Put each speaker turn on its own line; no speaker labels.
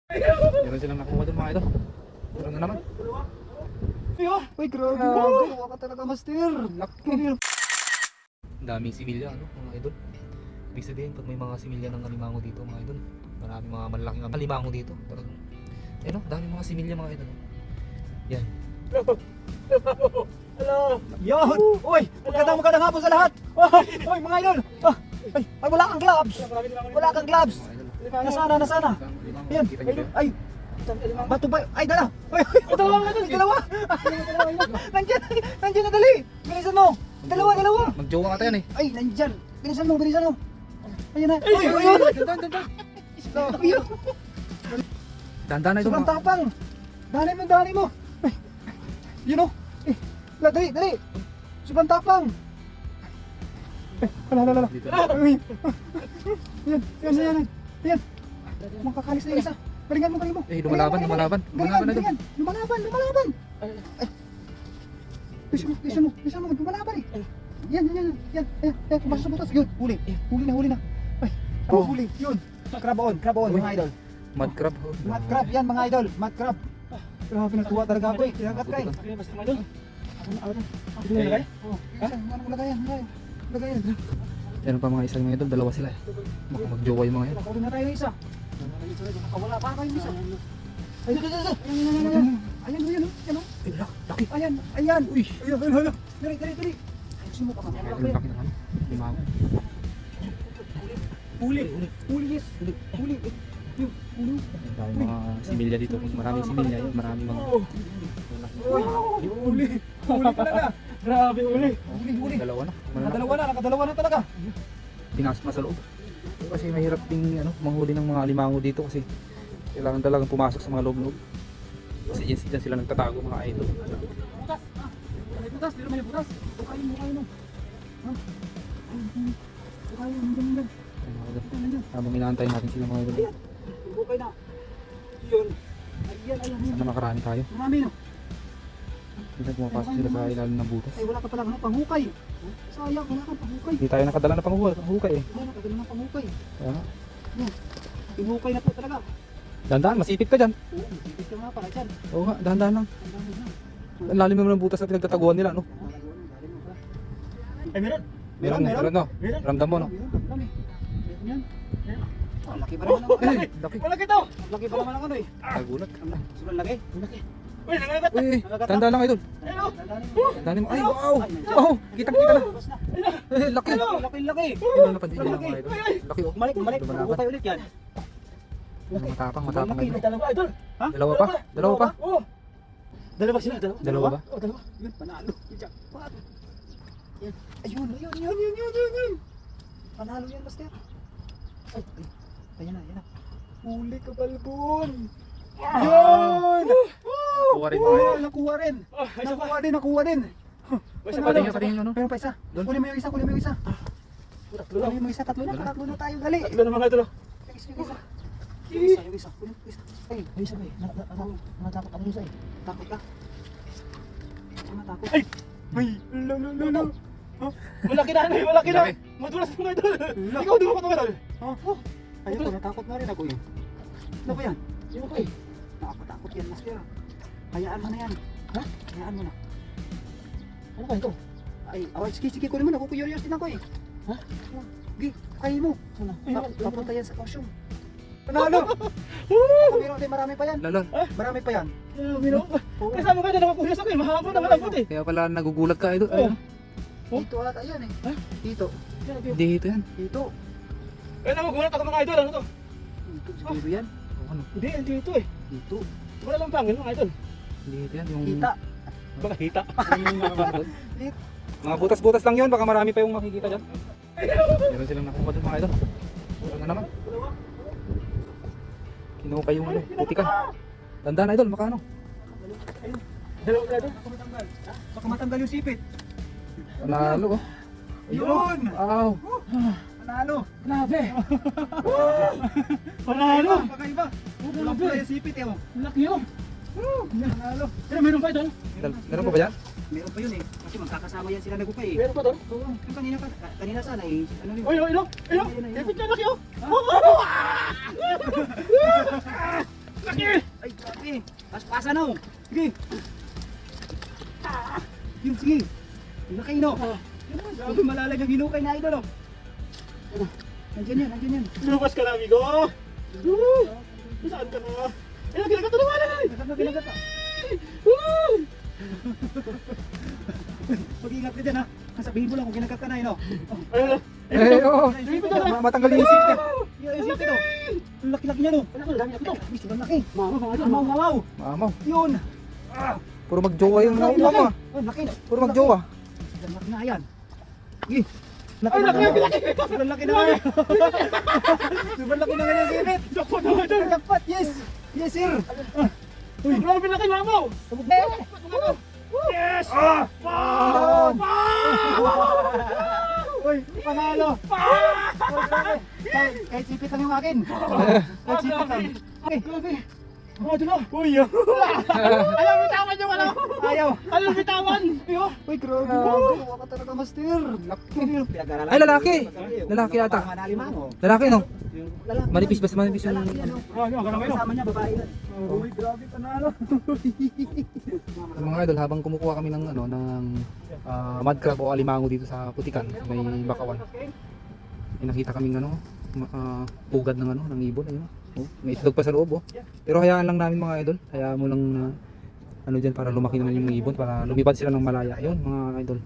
Meron silang nakuha doon mga idol. Meron na naman.
Uy, grabe. Gawa ka talaga, master.
Laki. Daming similya, ano, mga idol. Ibig sabihin, pag may mga similya ng alimango dito, mga idol, maraming mga malalaking alimango dito. Talagang, eh no, daming mga similya, mga idol. Yan.
Hello. Yan. Uy, magandang hapon sa lahat. Uy, mga idol. Ay, wala kang gloves. Wala kang gloves. Nasana. Yan. Ay. Bato ba? Ay, dala. Ay, dalawa nga doon. Dalawa. Nandiyan na dali. Bilisan mo. Dalawa.
Magjowa ka tayo, eh.
Ay, nandiyan. Bilisan mo. Ayun na.
Uy, dandan.
Ayun.
Dandan na ito,
Sobrang
mga.
tapang. Dali mo. Ay, yun o. Dali. Sobrang tapang. Ay, wala.
Dito.
Ay. Yan. Makakalis na yung isa. Galingan mo.
Eh, lumalaban. Lumalaban na ito.
Lumalaban. Ay. Bisa mo. Lumalaban eh. Yan. Pumasok sa butas. Yun, huli na. Ay, huli. Yun. Crab on, mga idol.
Mud crab.
Mud crab yan, mga idol. Mud crab. Grabe, natuwa talaga ako eh. Kinagat ka eh.
Eh,
Ano lagayan?
Meron pa mga isang mga idol, dalawa sila, eh. Baka magjowa yung mga yan.
Nakaulit na tayo ng isa. Nakawala pa ako yung isa. Ay, Ayan.
Eh, laki.
Ayan.
Uy.
Ayan. Dali. Ayusin mo pa ka.
Ang laki ng ano. Limango.
Huli, yes. Huli.
Ang dami mga similya dito. Maraming similya yun. Maraming mga...
Huli talaga. Grabe, huli.
Dalawa na.
Nakadalawa na talaga.
Pinasok na sa loob. Kasi mahirap ding manghuli ng mga alimango dito kasi kailangan talagang pumasok sa mga loob-loob. Kasi dyan sila nagtatago, mga idol.
Butas, pero may butas. Bukayin mo. Bukayin, nandiyan.
Habang inaantay natin sila, mga idol.
Bukay na. Yun. Ayan.
Sana makarami tayo.
Marami no.
Hindi pumapasok sila sa ilalim ng butas.
Ay, wala ka pala panghukay. Sayang, wala kang panghukay.
Hindi tayo nakadala na panghukay, eh.
Wala, nakadala ng panghukay.
Kaya nga.
Yan. Pinghukay na po talaga.
Dahan-dahan, masipit ka dyan.
Sipit ka nga pala dyan.
Oo nga, dahan-dahan lang.
Ang dami na.
Ang lalim naman ng butas na pinagtataguan nila, no?
Ay, meron.
Meron, no? Ramdam mo, no?
Meron. Yan. Oh, laki pa naman ang
Eh, laki.
Malaki to. Laki pa naman ang ano eh.
Nagulat.
Sobrang laki. Laki. Uy, nangagat.
Uy, tanda lang, idol.
Ayun.
Dali mo. Ay, wow! Wow! Kitang-kita na.
Labas na.
Eh, laki.
Laki.
Hindi na napansin nila, mga idol. Laki, oh.
Balik.
Lumalaban.
Panghukay ulit yan.
Matapang,
Laki.
idol.
Dalawa, idol. Ha?
Dalawa pa.
Oo. Dalawa sila,
Dalawa ba?
Oo, dalawa. Yun, panalo. Yan. Ayun. Panalo yan, master. Ay. Ayan na. Huli ka, balbon. Yun!
Nakuha rin, mga idol.
Nakuha rin. Nakuha din.
Patingin nyo, no?
Meron pa isa.
Doon.
Kunin mo yung isa. Kunin mo yung isa. Tatlo na tayo. Dali.
Tatlo na mga idol.
Yung isa. Kunin mo yung isa. Ay, yung isa ba eh. Natakot ako yung isa eh. Takot ka. Natakot.
Ay! Lolo. Malaki na.
Malaki.
Madulas mga idol. Ikaw di mo ko idol.
Ayun ko, natakot na rin ako yun. Ano ba yan? Ay, nakakatakot yan, master. Hayaan mo na yan. Ha? Hayaan mo na.
Ano ba ito?
Ay, sige, kunin mo na. Kukuyurious din ako eh.
Ha?
Sige, kain mo. Papunta yan sa costume. Panalo! Meron din, marami pa yan.
Lalo.
Marami pa yan.
Mino. Kasama ka na nakukulis ako eh. Mahapon na malambot eh.
Kaya pala nagugulat ka, idol. Ayun.
Dito ata yan eh.
Ha?
Dito.
Hindi ito yan.
Dito.
Kaya nagugulat ako mga idol. Ano to?
Dito, siguro yan.
Ano?
Hindi ito eh.
Dito.
Wala lang pangin mga idol.
Hindi ito yan. Yung...
Kita.
Baka hita.
Mga butas-butas lang yun. Baka marami pa yung makikita dyan. Meron silang nakuha doon, mga idol. Ano naman? Kinuha yung ano, putikan. Tandaan, idol, makano?
Dalawa ka idol.
Baka matanggal yung sipit.
Panalo, oh.
Yun!
Wow!
Panalo!
Grabe. Panalo.
Kakaiba. Walang pala yung sipit eh.
Laki yun.
Panalo.
Pero meron pa idol.
Meron pa ba yan?
Meron pa yun eh. Kasi magkakasama yan sila nagupay eh.
Meron pa doon.
Yung kanina sana eh. Ano yun?
Ayun. Ipit ka laki oh.
Sige. Paspasan no. Sige. Yun, sige. Ang laki no. Grabe malalag ang hinukay na idol oh. Nandiyan yan.
Lumas ka na, amigo. Saan ka na? Eh, kinagat na naman.
Kinagat pa. Mag-ingat ka dyan ha. Sabihin mo lang kung kinagat ka na yun oh.
Ayun.
Eh, oo. Matanggal yung isip niya.
Yung isip ito. Ang laki-laki niya no. Ang dami ito. Ang laki. Mamaw.
Mamaw.
Yun.
Puro magjowa yung mga mama.
Ang laki.
Puro magjowa.
Ang laki na yan. Sige. Laki
Ay,
na.
laki.
Sobrang laki na nga. Sobrang laki na nga yung sipit.
Jackpot na ito.
Jackpot, yes. Yes, sir.
Uy, grabe na kay Mamaw. Yes!
Doon. Uy, panalo. Kahit sipit lang yung akin. Kahit sipit lang. Okay.
Oh, ito na. Uy, ayaw bitawan yung ano.
Ayaw.
Ayaw bitawan.
Uy, grabe. Wala ka talaga, master.
Ay, lalaki. Lalaki ata. Lalaki no?
Lalaki.
Manipis ba? Manipis yung...
Kasama niya, babae yun. Uy, grabe, panalo.
Mga idol, habang kumukuha kami ng ano ng mud crab o alimango dito sa Putikan, may Bakawan. May nakita kaming ano, pugad ng ano, ng ibon ayun. Oh, may itlog pa sa loob oh. Pero hayaan lang namin mga idol. Hayaan mo lang na ano diyan para lumaki naman yung ibon para lumipad sila ng malaya. Ayun mga idol.